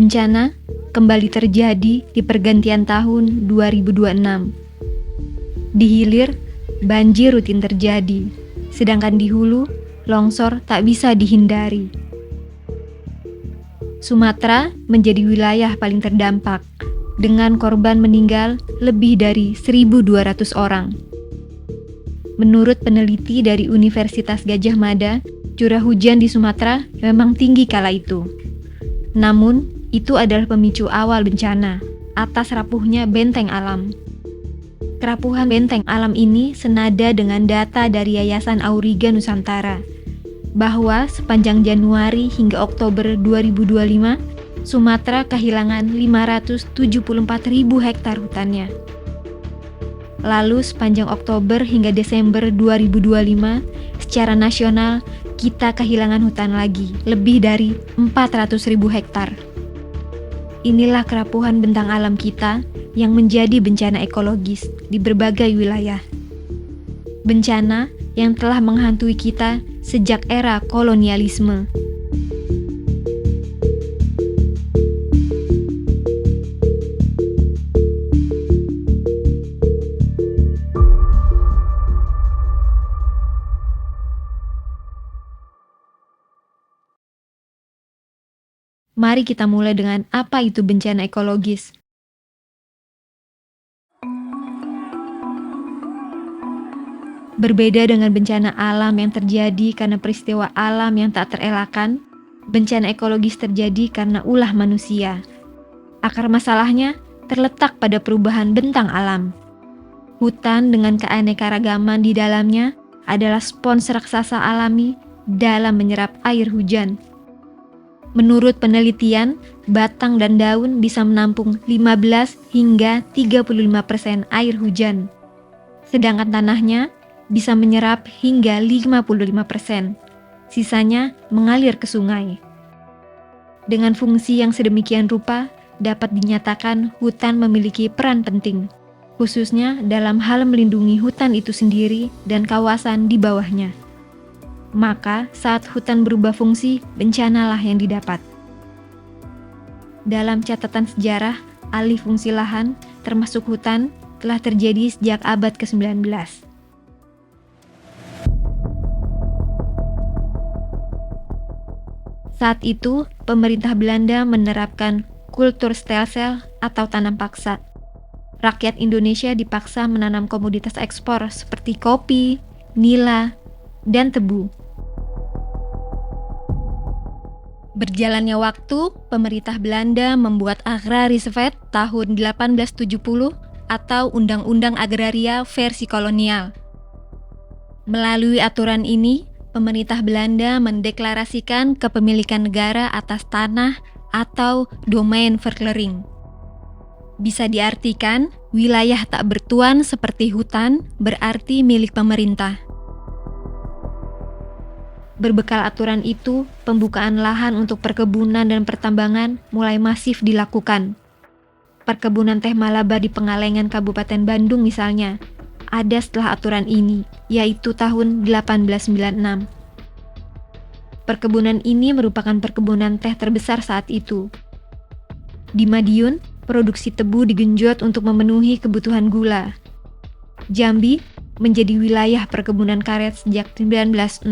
Bencana kembali terjadi di pergantian tahun 2026. Di hilir, banjir rutin terjadi, sedangkan di hulu, longsor tak bisa dihindari. Sumatera menjadi wilayah paling terdampak, dengan korban meninggal lebih dari 1.200 orang. Menurut peneliti dari Universitas Gadjah Mada, curah hujan di Sumatera memang tinggi kala itu. Namun, itu adalah pemicu awal bencana, atas rapuhnya benteng alam. Kerapuhan benteng alam ini senada dengan data dari Yayasan Auriga Nusantara, bahwa sepanjang Januari hingga Oktober 2025, Sumatera kehilangan 574.000 hektar hutannya. Lalu sepanjang Oktober hingga Desember 2025, secara nasional kita kehilangan hutan lagi, lebih dari 400.000 hektar. Inilah kerapuhan bentang alam kita yang menjadi bencana ekologis di berbagai wilayah. Bencana yang telah menghantui kita sejak era kolonialisme. Mari kita mulai dengan apa itu bencana ekologis. Berbeda dengan bencana alam yang terjadi karena peristiwa alam yang tak terelakkan, bencana ekologis terjadi karena ulah manusia. Akar masalahnya terletak pada perubahan bentang alam. Hutan dengan keanekaragaman di dalamnya adalah spons raksasa alami dalam menyerap air hujan. Menurut penelitian, batang dan daun bisa menampung 15 hingga 35% air hujan. Sedangkan tanahnya bisa menyerap hingga 55%. Sisanya mengalir ke sungai. Dengan fungsi yang sedemikian rupa, dapat dinyatakan hutan memiliki peran penting, khususnya dalam hal melindungi hutan itu sendiri dan kawasan di bawahnya. Maka saat hutan berubah fungsi, bencanalah yang didapat. Dalam catatan sejarah, alih fungsi lahan, termasuk hutan, telah terjadi sejak abad ke-19. Saat itu, pemerintah Belanda menerapkan kultur stelsel atau tanam paksa. Rakyat Indonesia dipaksa menanam komoditas ekspor seperti kopi, nila, dan tebu. Berjalannya waktu, pemerintah Belanda membuat Agrariewet tahun 1870 atau Undang-Undang Agraria versi kolonial. Melalui aturan ini, pemerintah Belanda mendeklarasikan kepemilikan negara atas tanah atau domain verklering. Bisa diartikan, wilayah tak bertuan seperti hutan berarti milik pemerintah. Berbekal aturan itu, pembukaan lahan untuk perkebunan dan pertambangan mulai masif dilakukan. Perkebunan teh Malabar di Pengalengan Kabupaten Bandung misalnya, ada setelah aturan ini, yaitu tahun 1896. Perkebunan ini merupakan perkebunan teh terbesar saat itu. Di Madiun, produksi tebu digenjot untuk memenuhi kebutuhan gula. Jambi menjadi wilayah perkebunan karet sejak 1906.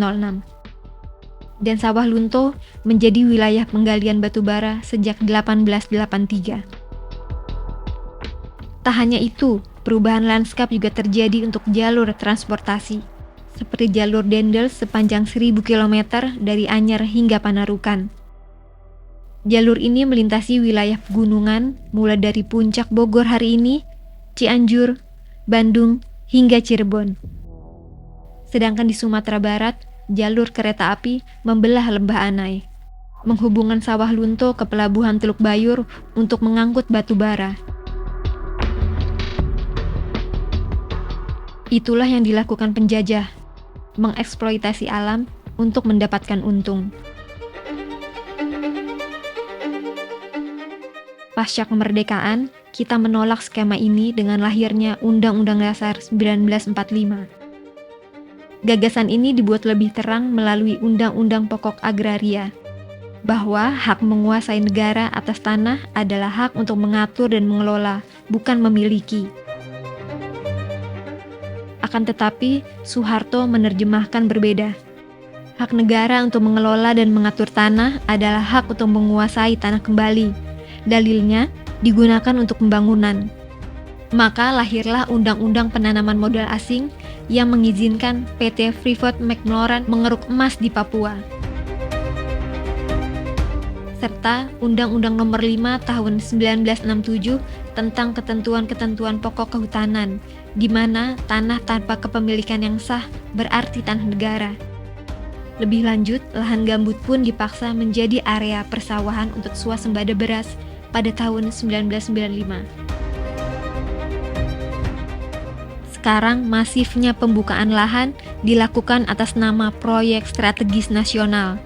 Dan Sawah Lunto menjadi wilayah penggalian batu bara sejak 1883. Tak hanya itu, perubahan lanskap juga terjadi untuk jalur transportasi, seperti jalur Dendels sepanjang 1.000 km dari Anyer hingga Panarukan. Jalur ini melintasi wilayah pegunungan mulai dari puncak Bogor hari ini, Cianjur, Bandung, hingga Cirebon. Sedangkan di Sumatera Barat, jalur kereta api membelah Lembah Anai, menghubungkan Sawah Lunto ke pelabuhan Teluk Bayur untuk mengangkut batu bara. Itulah yang dilakukan penjajah, mengeksploitasi alam untuk mendapatkan untung. Pasca kemerdekaan, kita menolak skema ini dengan lahirnya Undang-Undang Dasar 1945. Gagasan ini dibuat lebih terang melalui Undang-Undang Pokok Agraria. bahwa hak menguasai negara atas tanah adalah hak untuk mengatur dan mengelola, bukan memiliki. Akan tetapi, Soeharto menerjemahkan berbeda. Hak negara untuk mengelola dan mengatur tanah adalah hak untuk menguasai tanah kembali. Dalilnya, digunakan untuk pembangunan. Maka lahirlah Undang-Undang Penanaman Modal Asing yang mengizinkan PT Freeport McMoran mengeruk emas di Papua. Serta Undang-Undang Nomor 5 Tahun 1967 tentang ketentuan-ketentuan pokok kehutanan, di mana tanah tanpa kepemilikan yang sah berarti tanah negara. Lebih lanjut, lahan gambut pun dipaksa menjadi area persawahan untuk swasembada beras pada tahun 1995. Sekarang masifnya pembukaan lahan dilakukan atas nama proyek strategis nasional.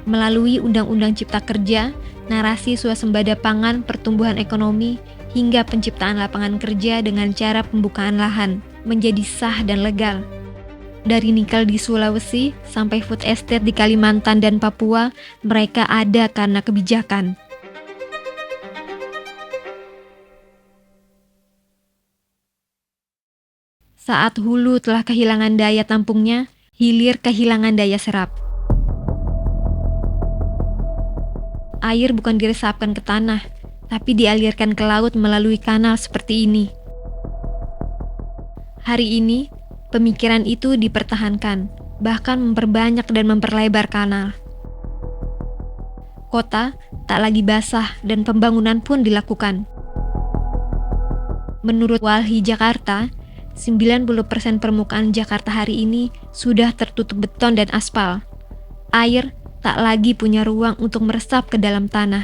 Melalui Undang-Undang Cipta Kerja, narasi swasembada pangan, pertumbuhan ekonomi, hingga penciptaan lapangan kerja dengan cara pembukaan lahan menjadi sah dan legal. Dari nikel di Sulawesi sampai food estate di Kalimantan dan Papua, mereka ada karena kebijakan. Saat hulu telah kehilangan daya tampungnya, hilir kehilangan daya serap. Air bukan diresapkan ke tanah, tapi dialirkan ke laut melalui kanal seperti ini. Hari ini, pemikiran itu dipertahankan, bahkan memperbanyak dan memperlebar kanal. Kota tak lagi basah dan pembangunan pun dilakukan. Menurut Walhi Jakarta, 90% permukaan Jakarta hari ini sudah tertutup beton dan aspal. Air tak lagi punya ruang untuk meresap ke dalam tanah.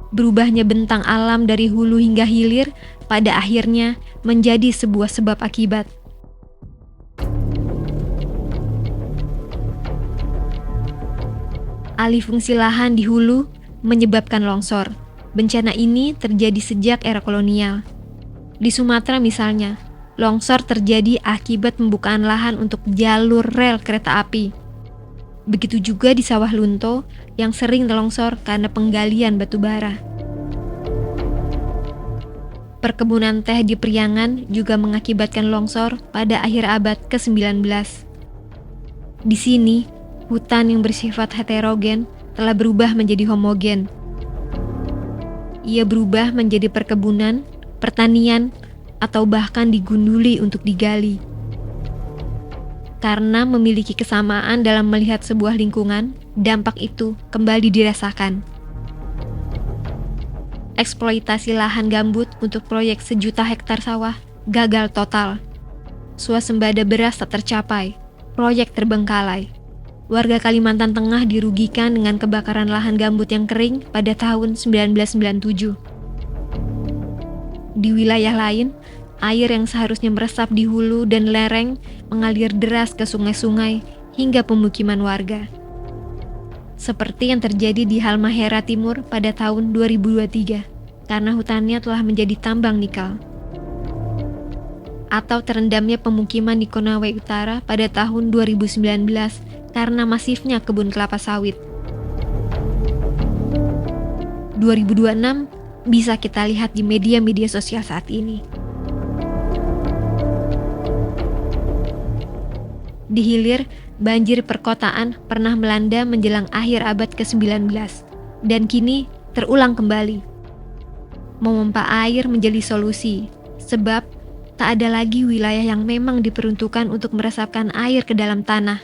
Berubahnya bentang alam dari hulu hingga hilir pada akhirnya menjadi sebuah sebab akibat. Alih fungsi lahan di hulu menyebabkan longsor. Bencana ini terjadi sejak era kolonial. Di Sumatera misalnya, longsor terjadi akibat pembukaan lahan untuk jalur rel kereta api. Begitu juga di Sawah Lunto yang sering longsor karena penggalian batu bara. Perkebunan teh di Priangan juga mengakibatkan longsor pada akhir abad ke-19. Di sini, hutan yang bersifat heterogen telah berubah menjadi homogen. Ia berubah menjadi perkebunan, pertanian, atau bahkan digunduli untuk digali. Karena memiliki kesamaan dalam melihat sebuah lingkungan, dampak itu kembali dirasakan. Eksploitasi lahan gambut untuk proyek 1 juta hektar sawah gagal total. Swasembada beras tak tercapai, proyek terbengkalai. Warga Kalimantan Tengah dirugikan dengan kebakaran lahan gambut yang kering pada tahun 1997. Di wilayah lain, air yang seharusnya meresap di hulu dan lereng mengalir deras ke sungai-sungai hingga pemukiman warga. Seperti yang terjadi di Halmahera Timur pada tahun 2023, karena hutannya telah menjadi tambang nikel. Atau terendamnya pemukiman di Konawe Utara pada tahun 2019 karena masifnya kebun kelapa sawit. 2026 bisa kita lihat di media-media sosial saat ini. Di hilir, banjir perkotaan pernah melanda menjelang akhir abad ke-19 dan kini terulang kembali. Memompa air menjadi solusi, sebab tak ada lagi wilayah yang memang diperuntukkan untuk meresapkan air ke dalam tanah.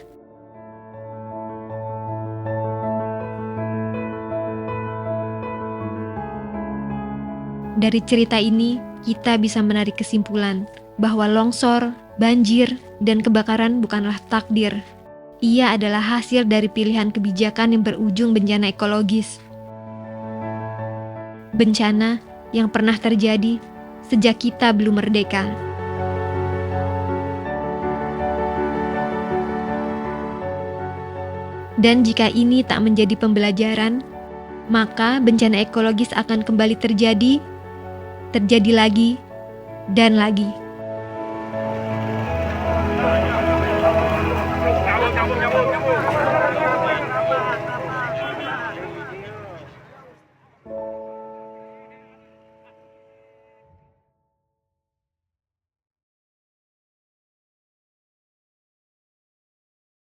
Dari cerita ini, kita bisa menarik kesimpulan bahwa longsor, banjir, dan kebakaran bukanlah takdir. Ia adalah hasil dari pilihan kebijakan yang berujung bencana ekologis. Bencana yang pernah terjadi sejak kita belum merdeka. Dan jika ini tak menjadi pembelajaran, maka bencana ekologis akan kembali terjadi lagi, dan lagi.